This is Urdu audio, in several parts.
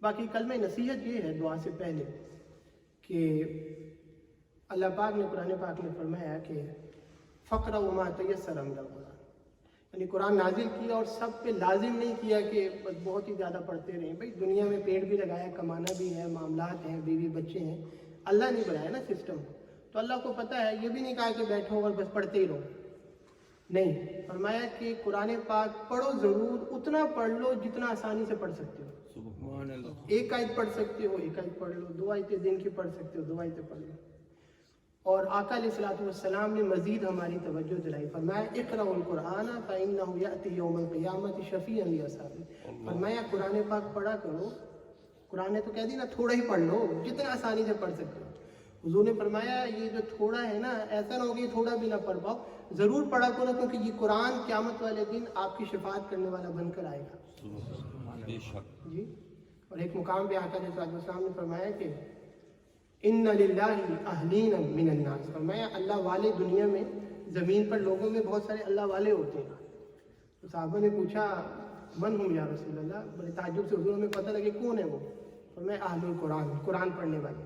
باقی کلمہ نصیحت یہ ہے دعا سے پہلے کہ اللہ پاک نے قرآن پاک میں فرمایا کہ فقرؤ ما تیسر من القرآن، یعنی قرآن نازل کیا اور سب پہ لازم نہیں کیا کہ بس بہت ہی زیادہ پڑھتے رہیں. بھائی دنیا میں پیٹ بھی لگایا، کمانا بھی ہے، معاملات ہیں، بیوی بچے ہیں، اللہ نے بنایا نا سسٹم. تو اللہ کو پتہ ہے، یہ بھی نہیں کہا کہ بیٹھو اور بس پڑھتے ہی رہو. نہیں، فرمایا کہ قرآن پاک پڑھو ضرور، اتنا پڑھ لو جتنا آسانی سے پڑھ سکتے ہو. سبحان اللہ. ایک آیت پڑھ سکتے ہو ایک آیت پڑھ لو، 2 آیتیں دن کی پڑھ سکتے ہو 2 آیتیں پڑھ لو. اور آقا علیہ الصلوۃ والسلام نے مزید ہماری توجہ دلائی، فرمایا اقرؤوا القرآن فإنہ یأتی یوم القیامۃ شفیعا لأصحابہ. فرمایا قرآن پاک پڑھا کرو. قرآن نے تو کہہ دی نا تھوڑا ہی پڑھ لو جتنا آسانی سے پڑھ سکتے ہو. حضور نے فرمایا یہ جو تھوڑا ہے نا، ایسا نہ ہو کہ تھوڑا بھی نہ پڑھ پاؤ، ضرور پڑھا کرو، کیونکہ یہ قرآن قیامت والے دن آپ کی شفاعت کرنے والا بن کر آئے گا. بے شک. جی. اور ایک مقام پہ آقا علیہ السلام نے فرمایا کہ ان للہ اہلین من الناس، فرمایا اللہ والے دنیا میں، زمین پر لوگوں میں بہت سارے اللہ والے ہوتے ہیں. تو صحابہ نے پوچھا من ہم یا رسول اللہ، بڑے تعجب سے حضور ہمیں پتہ لگے کون ہے وہ. فرمایا اہل القرآن، قرآن پڑھنے والے.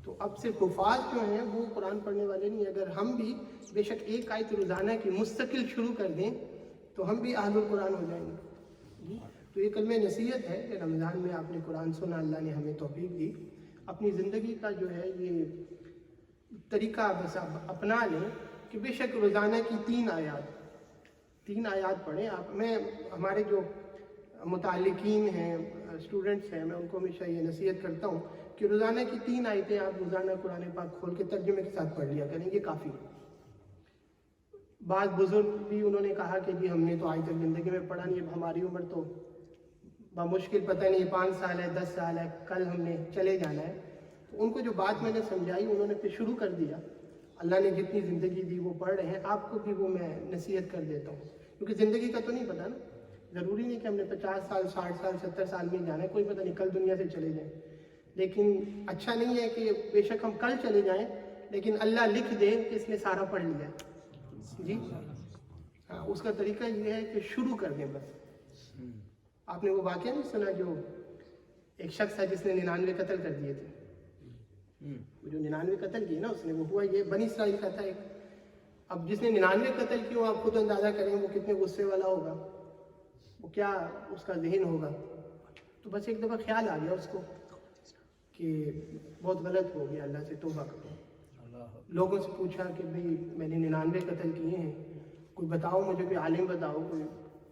تو اب صرف حفاظ جو ہیں وہ قرآن پڑھنے والے نہیں. اگر ہم بھی بے شک ایک آیت روزانہ کی مستقل شروع کر دیں تو ہم بھی اہل القرآن ہو جائیں گے. جی. تو یہ کلمہ نصیحت ہے کہ رمضان میں آپ نے قرآن سنا، اللہ نے ہمیں توفیق دی. اپنی زندگی کا جو ہے یہ طریقہ بس آپ اپنا لیں کہ بے شک روزانہ کی 3 آیات پڑھیں آپ. میں ہمارے جو متعلقین ہیں، اسٹوڈنٹس ہیں، میں ان کو ہمیشہ یہ نصیحت کرتا ہوں کہ روزانہ کی 3 آیتیں آپ روزانہ قرآن پاک کھول کے ترجمے کے ساتھ پڑھ لیا کریں، یہ کافی ہے. بعض بزرگ بھی انہوں نے کہا کہ جی ہم نے تو آج تک زندگی میں پڑھا نہیں، اب ہماری عمر تو بمشکل پتہ نہیں 5 سال ہے 10 سال ہے، کل ہم نے چلے جانا ہے. تو ان کو جو بات میں نے سمجھائی انہوں نے پھر شروع کر دیا. اللہ نے جتنی زندگی دی وہ پڑھ رہے ہیں، آپ کو بھی وہ میں نصیحت کر دیتا ہوں، کیونکہ زندگی کا تو نہیں پتہ نا. ضروری نہیں کہ ہم نے 50 سال 60 سال 70 سال میں جانا ہے، کوئی پتہ نہیں کل دنیا سے چلے جائیں. لیکن اچھا نہیں ہے کہ بے شک ہم کل چلے جائیں لیکن اللہ لکھ دے کہ اس نے سارا پڑھ لیا. جی ہاں، اس کا طریقہ یہ ہے کہ شروع کر دیں بس. آپ نے وہ واقعہ نہیں سنا جو ایک شخص ہے جس نے 99 قتل کر دیے تھے. وہ جو 99 قتل کیے نا اس نے، وہ ہوا یہ بنی اسرائیل کا تھا ایک. اب جس نے 99 قتل کیے آپ خود اندازہ کریں وہ کتنے غصے والا ہوگا، وہ کیا اس کا ذہن ہوگا. تو بس ایک دفعہ خیال آ گیا اس کو کہ بہت غلط ہو گیا، اللہ سے توبہ کرو. لوگوں سے پوچھا کہ بھئی میں نے 99 قتل کیے ہیں، کوئی بتاؤ مجھے، کوئی عالم بتاؤ، کوئی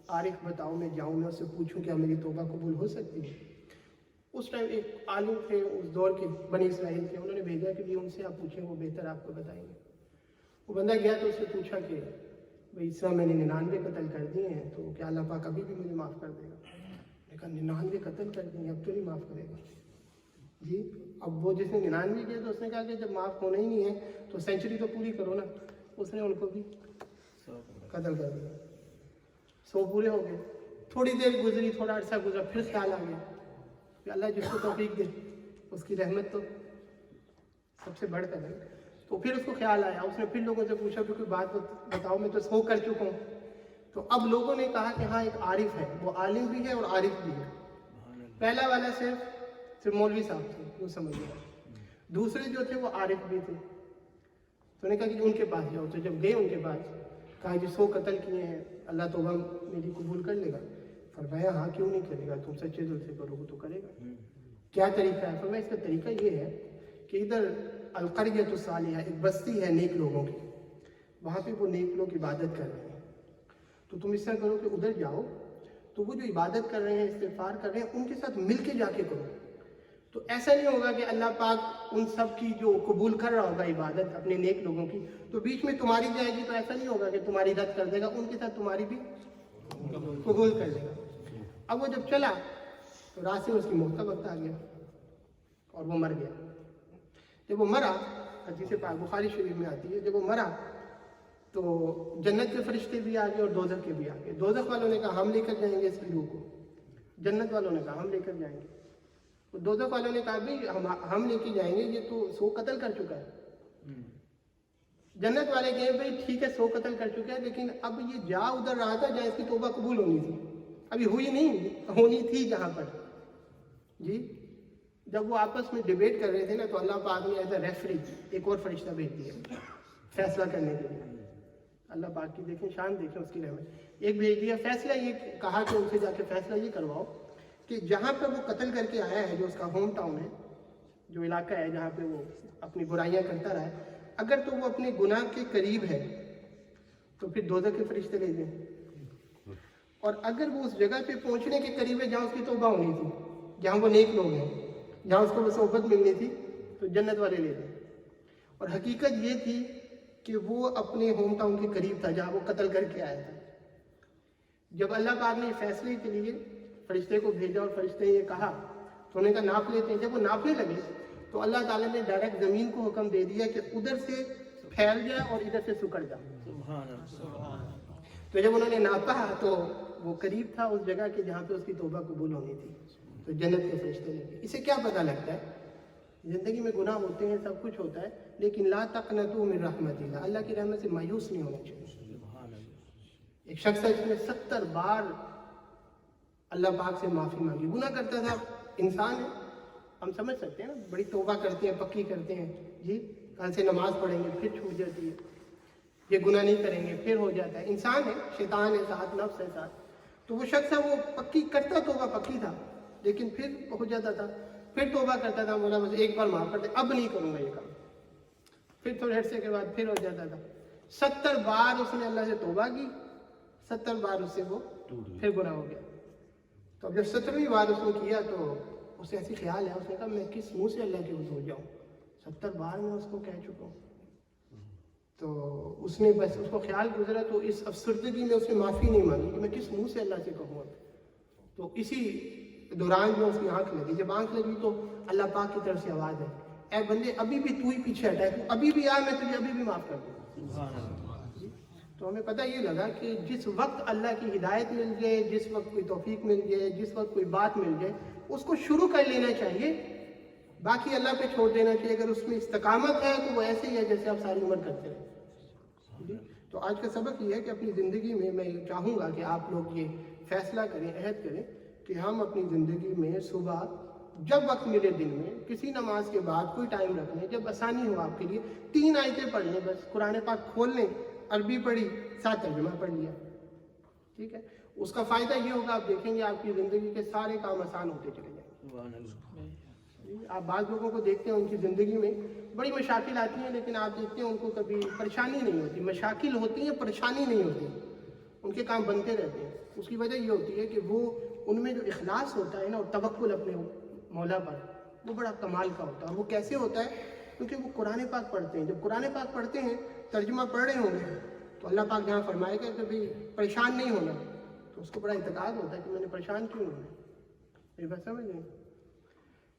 عارف بتاؤ، میں جاؤں میں اس سے پوچھوں کیا میری توبہ قبول ہو سکتی ہے. اس ٹائم ایک عالم تھے اس دور کے بنی اسرائیل کے، انہوں نے بھیجا کہ ان سے آپ پوچھیں، وہ بہتر آپ کو بتائیں گے. وہ بندہ گیا تو اس سے پوچھا کہ بھئی اس طرح میں نے 99 قتل کر دیے ہیں تو کیا اللہ پاک ابھی بھی مجھے معاف کر دے گا. میں کہا 99 قتل کر دیے اب تو نہیں معاف کرے گا. جی اب وہ جس نے 99 کیا تو اس نے کہا کہ جب معاف ہونا ہی نہیں ہے تو سینچری تو پوری کرو نا. اس نے ان کو بھی قتل کر دیا. 100 پورے ہو گئے. تھوڑی دیر گزری، تھوڑا عرصہ گزرا، پھر خیال آ گیا کہ اللہ جس کو توفیق دے اس کی رحمت تو سب سے بڑھ کر ہے. تو پھر اس کو خیال آیا، اس نے پھر لوگوں سے پوچھا کہ کوئی بات بتاؤ، میں تو 100 کر چکا ہوں. تو اب لوگوں نے کہا کہ ہاں ایک عارف ہے، وہ عالم بھی ہے اور عارف بھی ہے. پہلا والا صرف مولوی صاحب تھے، وہ سمجھ گیا. دوسرے جو تھے وہ عارف بھی تھے. تو نے کہا کہ ان کے پاس جاؤ. تو جب گئے ان کے پاس کہا کہ 100 قتل کیے ہیں، اللہ توبہ میری قبول کر لے گا. فرمایا ہاں کیوں نہیں کرے گا، تم سچے دل سے کرو گے تو کرے گا. کیا طریقہ ہے؟ فرمایا اس کا طریقہ یہ ہے کہ ادھر القریۃ الصالحہ ایک بستی ہے نیک لوگوں کی، وہاں پہ وہ نیک لوگ عبادت کر رہے ہیں. تو تم اس طرح کرو کہ ادھر جاؤ، تو وہ جو عبادت کر رہے ہیں، استغفار کر رہے ہیں، ان کے ساتھ مل کے جا کے کرو. تو ایسا نہیں ہوگا کہ اللہ پاک ان سب کی جو قبول کر رہا ہوگا عبادت اپنے نیک لوگوں کی، تو بیچ میں تمہاری جائے گی، تو ایسا نہیں ہوگا کہ تمہاری رد کر دے گا، ان کے ساتھ تمہاری بھی قبول کر لے گا. اب وہ جب چلا تو راستے میں اس کی موت کا وقت آ گیا اور وہ مر گیا. جب وہ مرا، حدیث پاک بخاری شریف میں آتی ہے، جب وہ مرا تو جنت کے فرشتے بھی آ گئے اور دوزخ کے بھی آ گئے. دوزخ والوں نے کہا ہم لے کر جائیں گے اس کی روح کو، جنت والوں نے کہا ہم لے کر جائیں گے. دوزخ والوں نے کہا بھی ہم لے کے جائیں گے، یہ تو 100 قتل کر چکا ہے. جنت والے کہے بھائی ٹھیک ہے 100 قتل کر چکا ہے، لیکن اب یہ جا ادھر رہا تھا جہاں اس کی توبہ قبول ہونی تھی، ابھی ہوئی نہیں، ہونی تھی جہاں پر. جی جب وہ آپس میں ڈیبیٹ کر رہے تھے نا تو اللہ پاک نے ایز اے ریفری ایک اور فرشتہ بھیج دیا فیصلہ کرنے کے لیے. اللہ پاک کی دیکھیں شان دیکھیں اس کی رحمت. ایک بھیج دیا فیصلہ یہ کہا کہ ان سے جا کے فیصلہ یہ کرواؤ کہ جہاں پہ وہ قتل کر کے آیا ہے جو اس کا ہوم ٹاؤن ہے جو علاقہ ہے جہاں پہ وہ اپنی برائیاں کرتا رہا ہے اگر تو وہ اپنے گناہ کے قریب ہے تو پھر دوزخ کے فرشتے لے دیں اور اگر وہ اس جگہ پہ پہنچنے کے قریب ہے جہاں اس کی توبہ ہونی تھی جہاں وہ نیک لوگ ہیں جہاں اس کو وہ صحبت ملنی تھی تو جنت والے لے دیں. اور حقیقت یہ تھی کہ وہ اپنے ہوم ٹاؤن کے قریب تھا جہاں وہ قتل کر کے آیا تھا. جب اللہ پاک نے فیصلے کے لیے فرشتے کو بھیجا اور فرشتے نے یہ کہا تو انہوں نے کہا ناپ لیتے ہیں. جب وہ ناپنے لگے تو اللہ تعالیٰ نے ڈائریکٹ زمین کو حکم دے دیا کہ ادھر سے پھیل جائے اور ادھر سے سکڑ جائے. تو جب انہوں نے ناپا تو وہ قریب تھا اس جگہ کے جہاں پہ اس کی توبہ قبول ہونی تھی تو جنت کے فرشتے لگے. اسے کیا پتہ لگتا ہے زندگی میں گناہ ہوتے ہیں سب کچھ ہوتا ہے لیکن لا تقنطوا من رحمت اللہ اللہ کی رحمت سے مایوس نہیں ہونا چاہیے. ایک شخص ہے جس نے 70 بار اللہ پاک سے معافی مانگی. گناہ کرتا تھا انسان ہے ہم سمجھ سکتے ہیں نا بڑی توبہ کرتے ہیں پکی کرتے ہیں جی کل سے نماز پڑھیں گے پھر چھوٹ جاتی ہے یہ گناہ نہیں کریں گے پھر ہو جاتا ہے. انسان ہے شیطان ہے ساتھ نفس ہے ساتھ. تو وہ شخص ہے وہ پکی کرتا توبہ پکی تھا لیکن پھر ہو جاتا تھا پھر توبہ کرتا تھا مولا مجھے ایک بار معاف کر دے اب نہیں کروں گا یہ کام پھر تھوڑے عرصے کے بعد پھر ہو جاتا تھا. 70 بار اس نے اللہ سے توبہ کی 70 بار اس سے وہ پھر گناہ ہو گیا. تو اب جب 70ویں بار اس نے کیا تو اسے ایسی خیال ہے اس نے کہا میں کس منہ سے اللہ کے حضور جاؤں 70 بار میں اس کو کہہ چکا ہوں. تو اس نے بس اس کو خیال گزرا تو اس افسردگی میں اس نے معافی نہیں مانگی کہ میں کس منہ سے اللہ سے کہوں. تو اسی دوران جو اس کی آنکھ لگی جب آنکھ لگی تو اللہ پاک کی طرف سے آواز ہے اے بندے ابھی بھی تو ہی پیچھے ہٹا ہے تو ابھی بھی آ میں تجھے ابھی بھی معاف کر دوں. تو ہمیں پتہ یہ لگا کہ جس وقت اللہ کی ہدایت مل جائے جس وقت کوئی توفیق مل جائے جس وقت کوئی بات مل جائے اس کو شروع کر لینا چاہیے باقی اللہ پہ چھوڑ دینا چاہیے. اگر اس میں استقامت ہے تو وہ ایسے ہی ہے جیسے آپ ساری عمر کرتے رہے. تو آج کا سبق یہ ہے کہ اپنی زندگی میں میں چاہوں گا کہ آپ لوگ یہ فیصلہ کریں عہد کریں کہ ہم اپنی زندگی میں صبح جب وقت ملے دن میں کسی نماز کے بعد کوئی ٹائم رکھ لیں جب آسانی ہو آپ کے لیے 3 آیتیں پڑھ لیں بس قرآن پاک کھول لیں عربی پڑھی ساتھ ترجمہ پڑھ لیا ٹھیک ہے. اس کا فائدہ یہ ہوگا آپ دیکھیں گے آپ کی زندگی کے سارے کام آسان ہوتے چلے جائیں گے. آپ بعض لوگوں کو دیکھتے ہیں ان کی زندگی میں بڑی مشاکل آتی ہیں لیکن آپ دیکھتے ہیں ان کو کبھی پریشانی نہیں ہوتی. مشاکل ہوتی ہیں پریشانی نہیں ہوتی ان کے کام بنتے رہتے ہیں. اس کی وجہ یہ ہوتی ہے کہ وہ ان میں جو اخلاص ہوتا ہے نا اور توکل اپنے مولا پر وہ بڑا کمال کا ہوتا ہے. اور وہ کیسے ہوتا ہے کیونکہ وہ قرآن پاک پڑھتے ہیں. جب قرآن پاک پڑھتے ہیں ترجمہ پڑھ رہے ہوں گے تو اللہ پاک جہاں فرمائے گا کہ بھائی پریشان نہیں ہونا تو اس کو بڑا اعتقاد ہوتا ہے کہ میں نے پریشان کیوں ہونا. میری بات سمجھ لیں.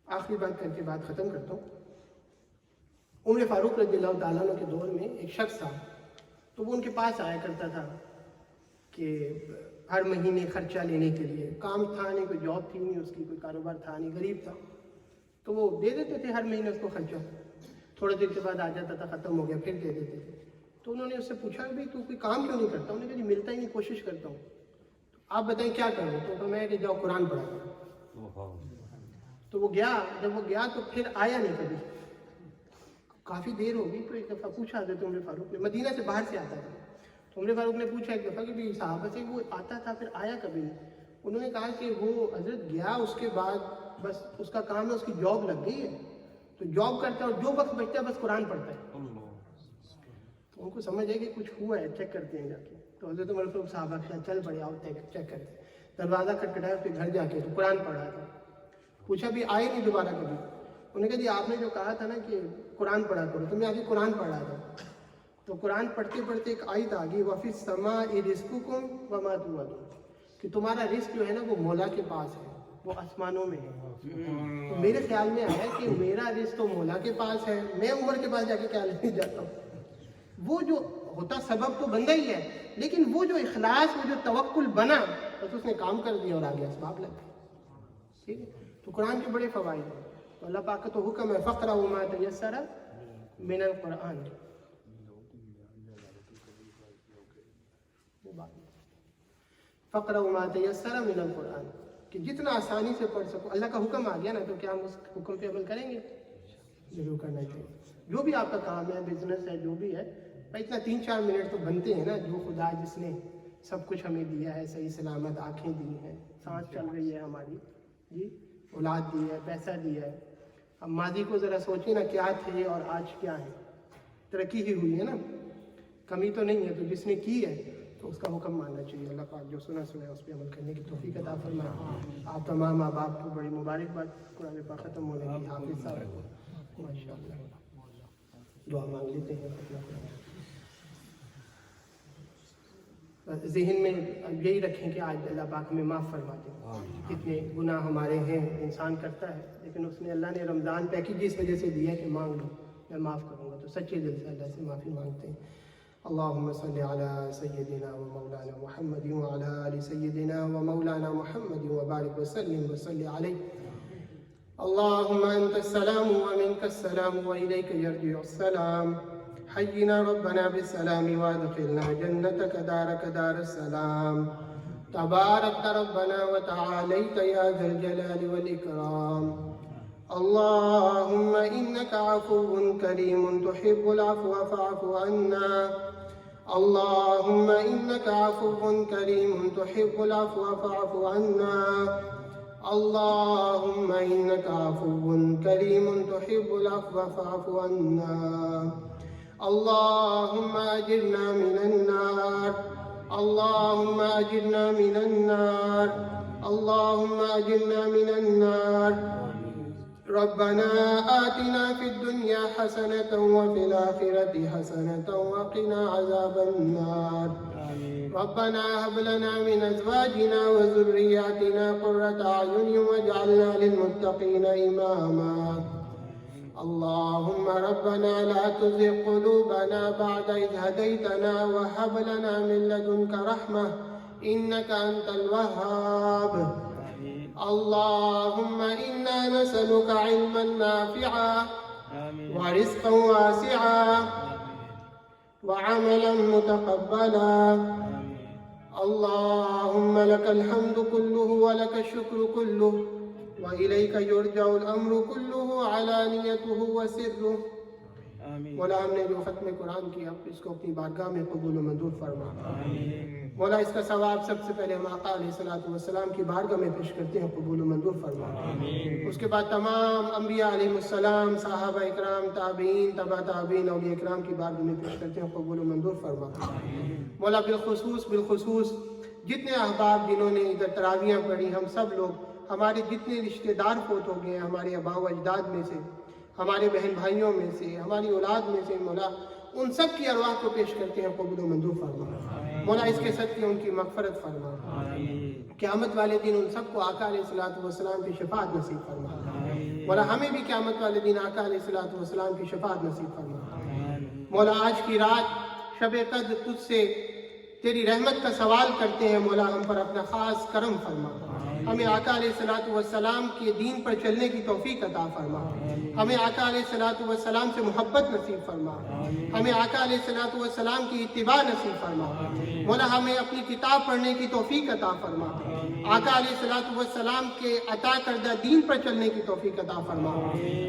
آخری بات کر کے بات ختم کرتا ہوں. عمر فاروق رضی اللہ تعالیٰ عنہ کے دور میں ایک شخص تھا تو وہ ان کے پاس آیا کرتا تھا کہ ہر مہینے خرچہ لینے کے لیے. کام تھا نہیں کوئی جاب تھی نہیں اس کی کوئی کاروبار تھا نہیں غریب تھا تو وہ دے دیتے تھے ہر مہینے اس کو خرچہ. تھوڑے دیر کے بعد آ جاتا تھا ختم ہو گیا پھر دے دیتے تھے. تو انہوں نے اس سے پوچھا کہ بھائی تو کوئی کام کیوں نہیں کرتا. انہوں نے کہا جی ملتا ہی نہیں کوشش کرتا ہوں. آپ بتائیں کیا کروں. تو میں کہ جاؤ قرآن پڑھا. تو وہ گیا. جب وہ گیا تو پھر آیا نہیں کبھی. کافی دیر ہوگی تو ایک دفعہ پوچھا حضرت عمر فاروق نے. مدینہ سے باہر سے آتا تھا تو عمر فاروق نے پوچھا ایک دفعہ کہ بھائی صحابہ سے وہ آتا تھا پھر آیا کبھی نہیں. انہوں نے کہا کہ وہ حضرت گیا اس کے بعد بس اس کا کام ہے اس کی جاب لگ گئی ہے تو جاب کرتا ہے اور جو وقت بچتا ہے بس قرآن پڑھتا ہے. تو ان کو سمجھ ہے کہ کچھ ہوا ہے چیک کرتے ہیں جا کے. تو حضرت عمر فاروق صحابہ کے چل پڑے آؤ چیک کرتے ہیں. دروازہ کھٹکھٹایا اس کے گھر جا کے تو قرآن پڑھ رہا تھا. پوچھا بھی آئے نہیں دوبارہ کبھی. انہوں نے کہا جی آپ نے جو کہا تھا نا کہ قرآن پڑھا کرو تو میں آگے قرآن پڑھ رہا تھا. تو قرآن پڑھتے پڑھتے ایک آیت آ گئی وَفِي السَّمَاءِ رِزْقُكُمْ وَمَا تُوعَدُونَ کہ تمہارا رزق جو ہے نا وہ مولا کے پاس ہے وہ آسمانوں میں ہے. تو میرے خیال میں آیا کہ میرا رزق تو مولا کے پاس ہے میں عمر کے پاس جا کے کیا لینے جاتا ہوں. وہ جو ہوتا سبب تو بندہ ہی ہے لیکن وہ جو اخلاص وہ جو توکل بنا بس اس نے کام کر دیا اور آگے اسباب لگ گئے. ٹھیک ہے. تو قرآن کے بڑے فوائد ہیں. تو اللہ پاک کا تو حکم ہے فَقْرَؤْا مَا تَيَسَّرَ مِنَ الْقُرْآنِ فَقْرَؤْا مَا تَيَسَّرَ مِنَ الْقُرْآنِ کہ جتنا آسانی سے پڑھ سکو. اللہ کا حکم آ گیا نا تو کیا ہم اس حکم پہ عمل کریں گے؟ ضرور کرنا چاہیے. جو بھی آپ کا کام ہے، بزنس ہے، جو بھی ہے، بھائی اتنا 3-4 منٹ تو بنتے ہیں نا. جو خدا جس نے سب کچھ ہمیں دیا ہے، صحیح سلامت آنکھیں دی ہیں، سانس چل رہی ہے ہماری، جی، اولاد دی ہے، پیسہ دیا ہے. اب ماضی کو ذرا سوچیں نا، کیا تھے اور آج کیا ہے. ترقی ہی ہوئی ہے نا، کمی تو نہیں ہے. تو جس نے کی ہے تو اس کا حکم ماننا چاہیے. اللہ پاک جو سنا ہے اس پہ عمل کرنے کی توفیق عطا فرمائے. آپ تمام احباب کو بڑی مبارکباد. قرآن پاک ختم ہونے کی حافظ صاحب ماشاء اللہ دعا مانگ لیتے ہیں. ذہن میں یہی رکھیں کہ آج اللہ پاک ہمیں معاف فرما دیں. کتنے گناہ ہمارے ہیں، انسان کرتا ہے، لیکن اس نے اللہ نے رمضان پیکیج اس وجہ سے دیا کہ مانگ لو میں معاف کروں گا. تو سچے دل سے اللہ سے معافی مانگتے ہیں. اللهم صل على سيدنا ومولانا محمد وعلى آل سيدنا ومولانا محمد وبارك وسلم وصل عليه. اللهم أنت السلام ومنك السلام وإليك يرجع السلام. حينا ربنا بالسلام وادخلنا جنتك دارك دار السلام. تبارك ربنا وتعاليت يا ذا الجلال والإكرام. اللهم إنك عفو كريم تحب العفو فاعف عنا. اللهم إنك عفو كريم تحب العفو فاعف عنا. اللهم إنك عفو كريم تحب العفو فاعف عنا. اللهم أجرنا من النار. اللهم أجرنا من النار. اللهم أجرنا من النار. ربنا آتنا في الدنيا حسنة وفي الآخرة حسنة وقنا عذاب النار. ربنا هب لنا من أزواجنا وذرياتنا قرة أعين واجعلنا للمتقين إماما. اللهم ربنا لا تزغ قلوبنا بعد إذ هديتنا وهب لنا من لدنك رحمة إنك أنت الوهاب. اللهم إنا نسألك علما نافعا ورزقا واسعا وعملا متقبلا. اللهم لك الحمد كله ولك الشكر كله وإليك يرجع الأمر كله علانيته وسره. مولا ہم نے جو ختم قرآن کیا اس کو اپنی بارگاہ میں قبول و منظور فرما. مولا اس کا ثواب سب سے پہلے ہم آقا علیہ الصلوۃ والسلام کی بارگاہ میں پیش کرتے ہیں، قبول و منظور فرما. اس کے بعد تمام انبیاء علیہ السلام، صحابہ اکرام، تابعین، تبع تابعین، اولیاء اکرام کی بارگاہ میں پیش کرتے ہیں، قبول و منظور فرما. مولا بالخصوص جتنے احباب جنہوں نے ادھر تراویحاں پڑھی، ہم سب لوگ، ہمارے جتنے رشتہ دار فوت ہو گئے ہیں، ہمارے آباء و اجداد میں سے، ہمارے بہن بھائیوں میں سے، ہماری اولاد میں سے، مولا ان سب کی ارواح کو پیش کرتے ہیں، قبول و منظور فرما. مولا اس کے صدقے ان کی مغفرت فرما. قیامت والے دن ان سب کو آقا علیہ الصلوۃ والسلام کی شفاعت نصیب فرما. مولا ہمیں بھی قیامت والے دن آقا علیہ الصلوۃ والسلام کی شفاعت نصیب فرما. مولا آج کی رات شب قدر تجھ سے تیری رحمت کا سوال کرتے ہیں. مولا ہم پر اپنا خاص کرم فرما. ہمیں آقا علیہ الصلوۃ والسلام کے دین پر چلنے کی توفیق عطا فرما. ہمیں آقا علیہ الصلوۃ والسلام سے محبت نصیب فرما. ہمیں آقا علیہ الصلوۃ والسلام کی اتباع نصیب فرما. مولا ہمیں اپنی کتاب پڑھنے کی توفیق عطا فرما. آقا علیہ الصلوۃ والسلام کے عطا کردہ دین پر چلنے کی توفیق عطا فرما.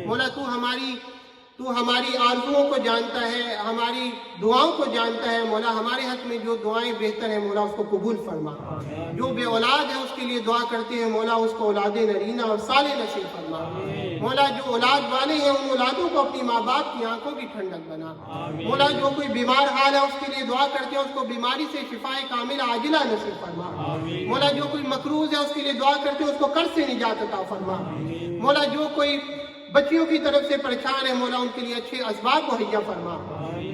مولا تو ہماری آرزوؤں کو جانتا ہے، ہماری دعاؤں کو جانتا ہے. مولا ہمارے حق میں جو دعائیں بہتر ہیں مولا اس کو قبول فرما. جو بے اولاد ہے اس کے لیے دعا کرتے ہیں مولا اس کو اولاد نرینہ اور صالح نصیب فرما. مولا جو اولاد والے ہیں ان اولادوں کو اپنی ماں باپ کی آنکھوں کی ٹھنڈک بنا. مولا جو کوئی بیمار حال ہے اس کے لیے دعا کرتے ہیں اس کو بیماری سے شفائے کاملہ عاجلہ نصیب فرما. مولا جو کوئی مقروض ہے اس کے لیے دعا کرتے ہیں اس کو قرض سے نجات عطا فرما. مولا جو کوئی بچیوں کی طرف سے پریشان ہے مولا ان کے لیے اچھے اسباب مہیا فرما.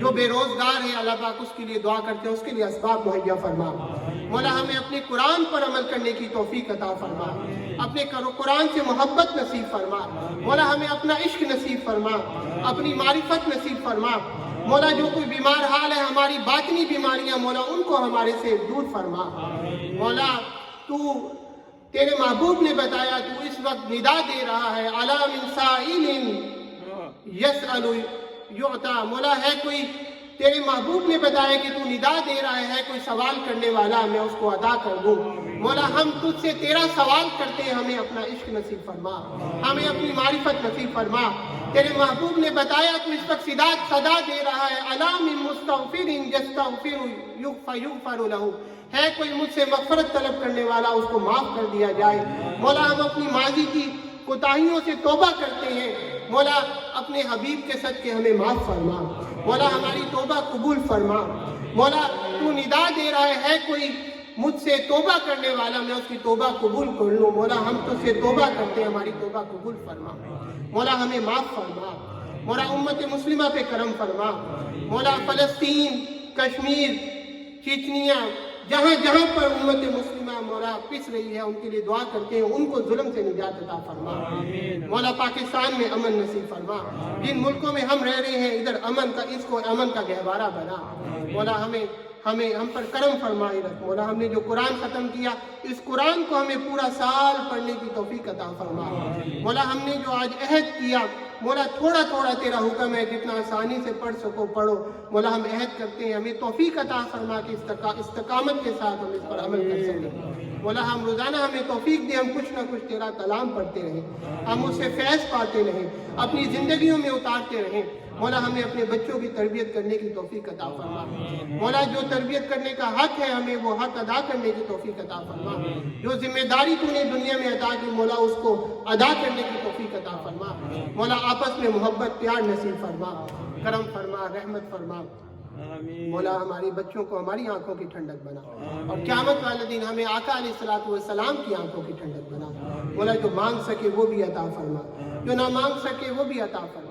جو بے روزگار ہے اللہ پاک اس کے لیے دعا کرتے ہیں اس کے لیے اسباب مہیا فرما. مولا ہمیں اپنے قرآن پر عمل کرنے کی توفیق عطا فرما. اپنے قرآن سے محبت نصیب فرما. مولا ہمیں اپنا عشق نصیب فرما، اپنی معرفت نصیب فرما. مولا جو کوئی بیمار حال ہے ہماری باطنی بیماریاں مولا ان کو ہمارے سے دور فرما. مولا تو تیرے محبوب نے بتایا تو اس وقت ندا دے رہا ہے الا من سائل یسأل یعطا. مولا ہے کوئی تیرے محبوب نے بتایا کہ تو ندا دے رہا ہے کوئی سوال کرنے والا میں اس کو ادا کر دوں۔ مولا ہم تجھ سے تیرا سوال کرتے ہیں، ہمیں اپنا عشق نصیب فرما، ہمیں اپنی معرفت نصیب فرما۔ تیرے محبوب نے بتایا تو اس وقت صدا دے رہا ہے، الا من مستغفر یستغفر یغفر لہ، ہے کوئی مجھ سے مغفرت طلب کرنے والا اس کو معاف کر دیا جائے۔ مولا ہم اپنی ماضی کی کوتاہیوں سے توبہ کرتے ہیں، مولا اپنے حبیب کے صدقے ہمیں معاف فرما، مولا ہماری توبہ قبول فرما۔ مولا تو ندا دے رہا ہے کوئی مجھ سے توبہ کرنے والا میں اس کی توبہ قبول کر لوں۔ مولا ہم تجھ سے توبہ کرتے ہیں، ہماری توبہ قبول فرما، مولا ہمیں معاف فرما۔ مولا امت مسلمہ پہ کرم فرما، مولا فلسطین، کشمیر، چچنیا، جہاں جہاں پر امت مسلمہ مولا پس رہی ہے ان کے لیے دعا کرتے ہیں، ان کو ظلم سے نجات عطا فرما۔ مولا پاکستان میں امن نصیب فرما، جن ملکوں میں ہم رہ رہے ہیں ادھر امن کا، اس کو امن کا گہوارہ بنا۔ مولا ہم پر کرم فرمائے رکھ۔ مولا ہم نے جو قرآن ختم کیا اس قرآن کو ہمیں پورا سال پڑھنے کی توفیق عطا فرما۔ مولا ہم نے جو آج عہد کیا، مولا تھوڑا تھوڑا تیرا حکم ہے، جتنا آسانی سے پڑھ سکو پڑھو۔ مولا ہم عہد کرتے ہیں ہمیں توفیق عطا فرما کہ استقامت کے ساتھ ہم اس پر عمل کر سکیں۔ مولا ہم روزانہ ہمیں توفیق دے، ہم کچھ نہ کچھ تیرا کلام پڑھتے رہیں، ہم اس سے فیض پاتے رہیں، اپنی زندگیوں میں اتارتے رہیں۔ مولا ہمیں اپنے بچوں کی تربیت کرنے کی توفیق عطا فرما۔ مولا جو تربیت کرنے کا حق ہے ہمیں وہ حق ادا کرنے کی توفیق عطا فرما۔ جو ذمہ داری تو نے دنیا میں عطا کی مولا اس کو ادا کرنے کی توفیق عطا فرما۔ مولا آپس میں محبت پیار نصیب فرما، کرم فرما، رحمت فرما۔ مولا ہمارے بچوں کو ہماری آنکھوں کی ٹھنڈک بنا، اور قیامت والے دن ہمیں آقا علیہ الصلوۃ والسلام کی آنکھوں کی ٹھنڈک بنا۔ مولا جو مانگ سکے وہ بھی عطا فرما، جو نہ مانگ سکے وہ بھی عطا فرما۔